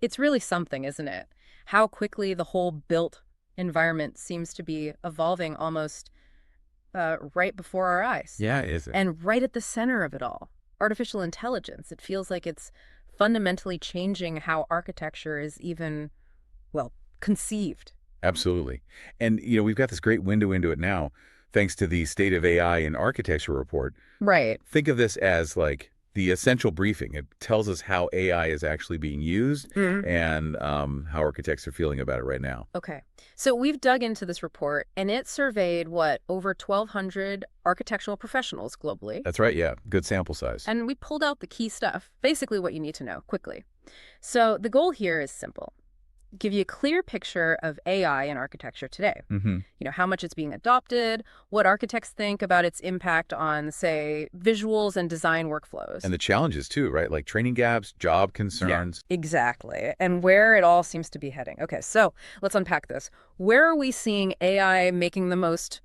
It's really something, isn't it? How quickly the whole built environment seems to be evolving almost right before our eyes. Yeah, is it? And right at the center of it all, artificial intelligence. It feels like it's fundamentally changing how architecture is even, well, conceived. Absolutely. And, we've got this great window into it now, thanks to the State of AI in Architecture report. Right. Think of this as like the essential briefing. It tells us how AI is actually being used and how architects are feeling about it right now. Okay. So we've dug into this report, and it surveyed, what, over 1,200 architectural professionals globally. That's right, yeah. Good sample size. And we pulled out the key stuff, basically what you need to know, quickly. So the goal here is simple. Give you a clear picture of AI in architecture today. hmm How much it's being adopted, what architects think about its impact on, say, visuals and design workflows. And the challenges too, right? Like training gaps, job concerns. Exactly. And where it all seems to be heading. Okay, so let's unpack this. Where are we seeing AI making the most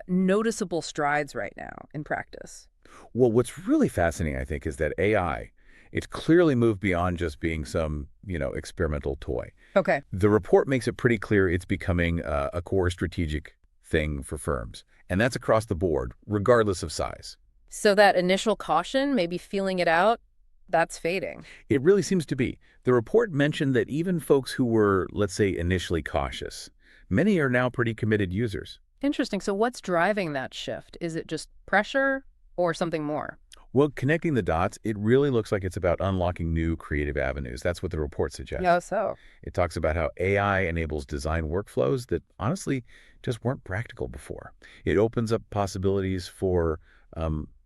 noticeable strides right now in practice? Well, what's really fascinating, I think, is that AI, it's clearly moved beyond just being some, experimental toy. Okay. The report makes it pretty clear it's becoming a core strategic thing for firms. And that's across the board, regardless of size. So that initial caution, maybe feeling it out, that's fading. It really seems to be. The report mentioned that even folks who were, let's say, initially cautious, many are now pretty committed users. Interesting. So what's driving that shift? Is it just pressure or something more? Well, connecting the dots, it really looks like it's about unlocking new creative avenues. That's what the report Yeah, suggests. so. It talks about how AI enables design workflows that honestly just weren't practical before. It opens up possibilities for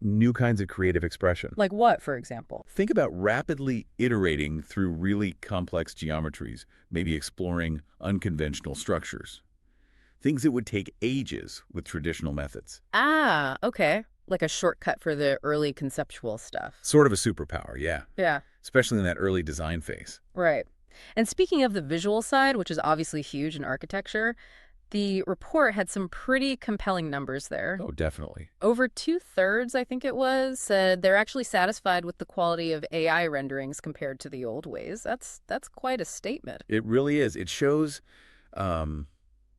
new kinds of creative expression. Like what, for example? Think about rapidly iterating through really complex geometries, maybe exploring unconventional structures. Things that would take ages with traditional methods. Ah, okay. Like a shortcut for the early conceptual stuff. Sort of a superpower, yeah. Yeah, Especially in that early design phase. right. And speaking of the visual side, which is obviously huge in architecture, the report had some pretty compelling numbers there. Oh, definitely. Over two-thirds, I think it was, said they're actually satisfied with the quality of AI renderings compared to the old ways. That's quite a statement. It really is. It shows um,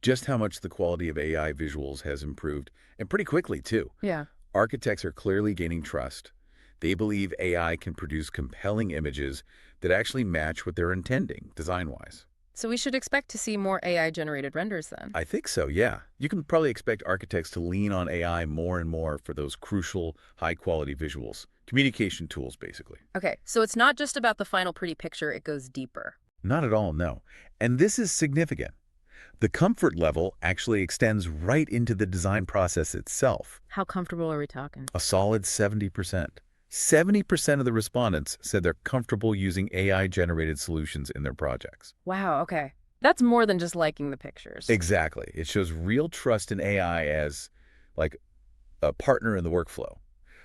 just how much the quality of AI visuals has improved, and pretty quickly, too. Yeah. Architects are clearly gaining trust. They believe AI can produce compelling images that actually match what they're intending, design-wise. So we should expect to see more AI-generated renders then. I think so, yeah. You can probably expect architects to lean on AI more and more for those crucial, high-quality visuals. Communication tools, basically. Okay, so it's not just about the final pretty picture, it goes deeper. Not at all, no. And this is significant. The comfort level actually extends right into the design process itself. How comfortable are we talking? A solid 70%. 70% of the respondents said they're comfortable using AI-generated solutions in their projects. Wow, okay. That's more than just liking the pictures. Exactly. It shows real trust in AI as, like, a partner in the workflow.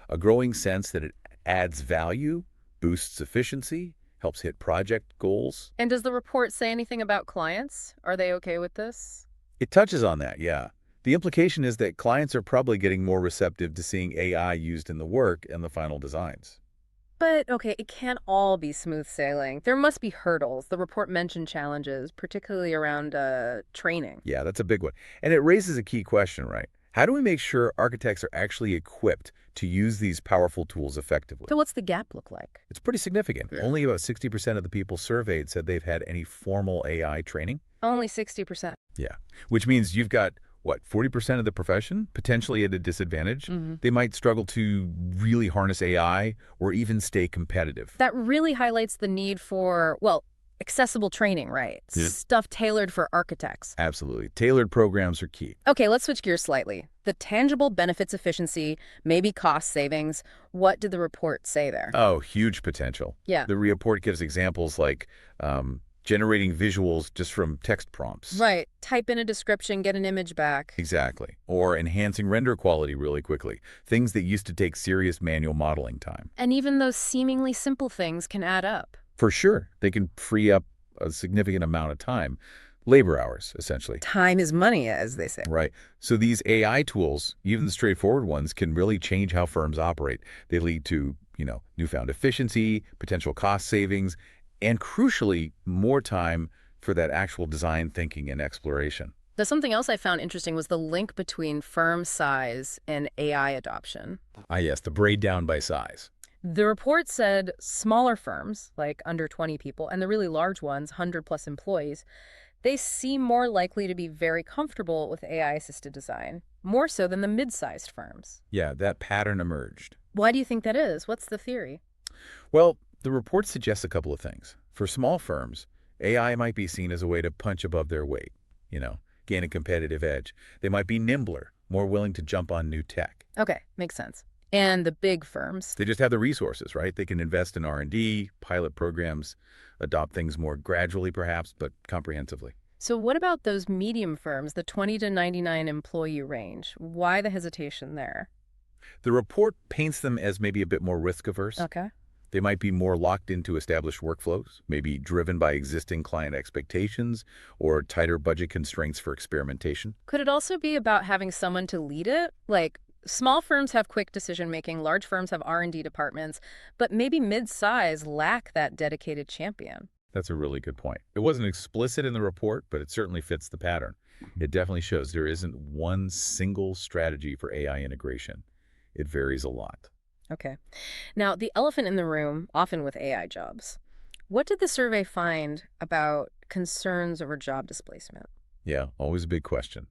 A growing sense that it adds value, boosts efficiency, helps hit project goals. And does the report say anything about clients? Are they okay with this? It touches on that, yeah. The implication is that clients are probably getting more receptive to seeing AI used in the work and the final designs. But, okay, it can't all be smooth sailing. There must be hurdles. The report mentioned challenges, particularly around training. Yeah, that's a big one. And it raises a key question, right? How do we make sure architects are actually equipped to use these powerful tools effectively? So what's the gap look like? It's pretty significant. Yeah. Only about 60% of the people surveyed said they've had any formal AI training. Only 60%. Yeah, which means you've got, what, 40% of the profession potentially at a disadvantage? They might struggle to really harness AI or even stay competitive. That really highlights the need for, well, accessible training, right? Yeah. Stuff tailored for architects. Absolutely. Tailored programs are key. Okay, let's switch gears slightly. The tangible benefits efficiency, maybe cost savings. What did the report say there? Oh, huge potential. Yeah. The report gives examples like generating visuals just from text prompts. Right. Type in a description, get an image back. Exactly. Or enhancing render quality really quickly. Things that used to take serious manual modeling time. And even those seemingly simple things can add up. For sure, they can free up a significant amount of time. Labor hours, essentially. Time is money, as they say. Right. So these AI tools, even the straightforward ones, can really change how firms operate. They lead to, newfound efficiency, potential cost savings, and crucially, more time for that actual design thinking and exploration. There's something else I found interesting was the link between firm size and AI adoption. Ah, yes, the braid down by size. The report said smaller firms, like under 20 people, and the really large ones, 100 plus employees, they seem more likely to be very comfortable with AI-assisted design, more so than the mid-sized firms. Yeah, that pattern emerged. Why do you think that is? What's the theory? Well, the report suggests a couple of things. For small firms, AI might be seen as a way to punch above their weight, you know, gain a competitive edge. They might be nimbler, more willing to jump on new tech. Okay, makes sense. And the big firms? They just have the resources, right? They can invest in R&D, pilot programs, adopt things more gradually perhaps, but comprehensively. So what about those medium firms, the 20 to 99 employee range? Why the hesitation there? The report paints them as maybe a bit more risk-averse. Okay. They might be more locked into established workflows, maybe driven by existing client expectations or tighter budget constraints for experimentation. Could it also be about having someone to lead it? Like, small firms have quick decision-making, large firms have R&D departments, but maybe mid-size lack that dedicated champion. That's a really good point. It wasn't explicit in the report, but it certainly fits the pattern. It definitely shows there isn't one single strategy for AI integration. It varies a lot. Okay. Now, the elephant in the room, often with AI jobs. What did the survey find about concerns over job displacement? Yeah, always a big question.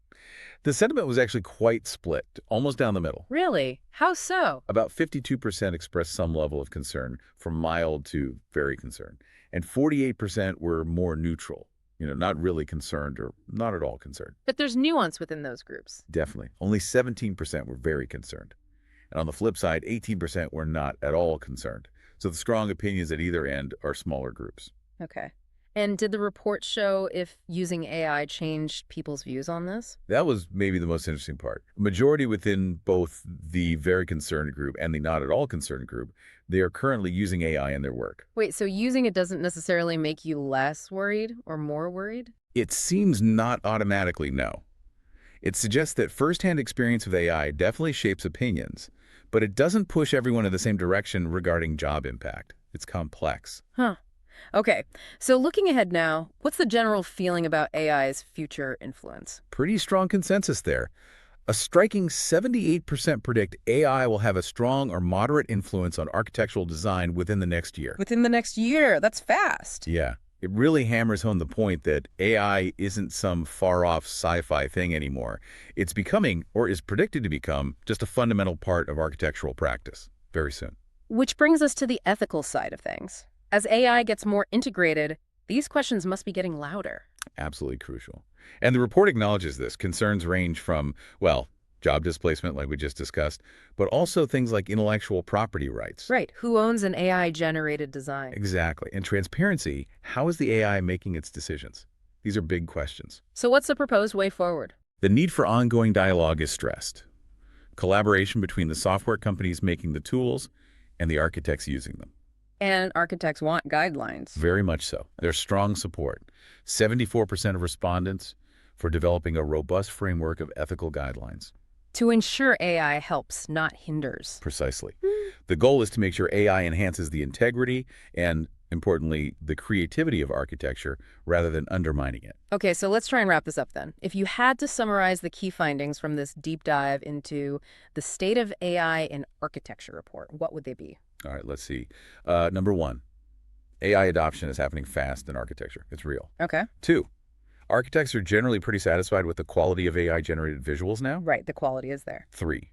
The sentiment was actually quite split, almost down the middle. Really? How so? About 52% expressed some level of concern, from mild to very concerned. And 48% were more neutral, not really concerned or not at all concerned. But there's nuance within those groups. Definitely. Only 17% were very concerned. And on the flip side, 18% were not at all concerned. So the strong opinions at either end are smaller groups. Okay. And did the report show if using AI changed people's views on this? That was maybe the most interesting part. Majority within both the very concerned group and the not at all concerned group, they are currently using AI in their work. Wait, so using it doesn't necessarily make you less worried or more worried? It seems not automatically no. It suggests that firsthand experience with AI definitely shapes opinions, but it doesn't push everyone in the same direction regarding job impact. It's complex. Huh. Okay, so looking ahead now, what's the general feeling about AI's future influence? Pretty strong consensus there. A striking 78% predict AI will have a strong or moderate influence on architectural design within the next year. Within the next year, that's fast. Yeah, it really hammers home the point that AI isn't some far-off sci-fi thing anymore. It's becoming, or is predicted to become, just a fundamental part of architectural practice very soon. Which brings us to the ethical side of things. As AI gets more integrated, these questions must be getting louder. Absolutely crucial. And the report acknowledges this. Concerns range from, well, job displacement, like we just discussed, but also things like intellectual property rights. Right. Who owns an AI-generated design? Exactly. And transparency, how is the AI making its decisions? These are big questions. So what's the proposed way forward? The need for ongoing dialogue is stressed. Collaboration between the software companies making the tools and the architects using them. And architects want guidelines. Very much so. There's strong support. 74% of respondents for developing a robust framework of ethical guidelines. To ensure AI helps, not hinders. Precisely. The goal is to make sure AI enhances the integrity and, importantly, the creativity of architecture rather than undermining it. Okay, so let's try and wrap this up then. If you had to summarize the key findings from this deep dive into the State of AI in Architecture report, what would they be? All right, let's see. Number one, AI adoption is happening fast in architecture. It's real. Okay. 2, architects are generally pretty satisfied with the quality of AI-generated visuals now. Right, the quality is there. 3,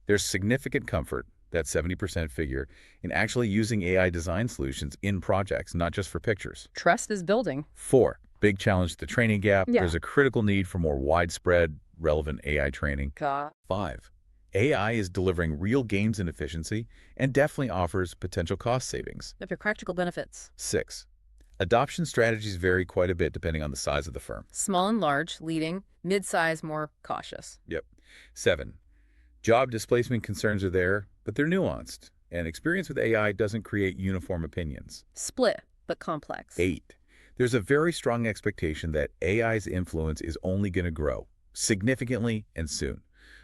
there's significant comfort, that 70% figure, in actually using AI design solutions in projects, not just for pictures. Trust is building. 4, big challenge, the training gap. Yeah. There's a critical need for more widespread, relevant AI training. 5, AI is delivering real gains in efficiency and definitely offers potential cost savings. Of your practical benefits. 6, adoption strategies vary quite a bit depending on the size of the firm. Small and large, leading. Mid-size, more cautious. Yep. 7, job displacement concerns are there, but they're nuanced, and experience with AI doesn't create uniform opinions. Split, but complex. 8, there's a very strong expectation that AI's influence is only going to grow significantly and soon,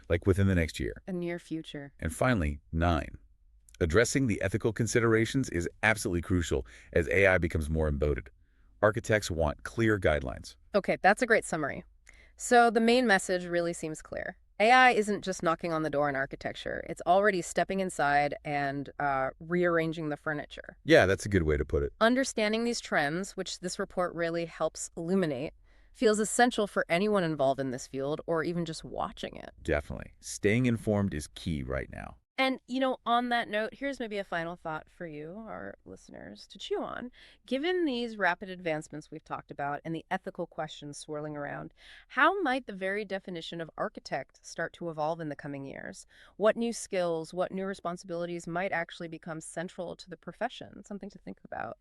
like within the next year. A near future. And finally, 9, Addressing the ethical considerations is absolutely crucial as AI becomes more embodied. Architects want clear guidelines. Okay, that's a great summary. So the main message really seems clear. AI isn't just knocking on the door in architecture. It's already stepping inside and rearranging the furniture. Yeah, that's a good way to put it. Understanding these trends, which this report really helps illuminate, feels essential for anyone involved in this field or even just watching it. Definitely. Staying informed is key right now. And, on that note, here's maybe a final thought for you, our listeners, to chew on. Given these rapid advancements we've talked about and the ethical questions swirling around, how might the very definition of architect start to evolve in the coming years? What new skills, what new responsibilities might actually become central to the profession? Something to think about.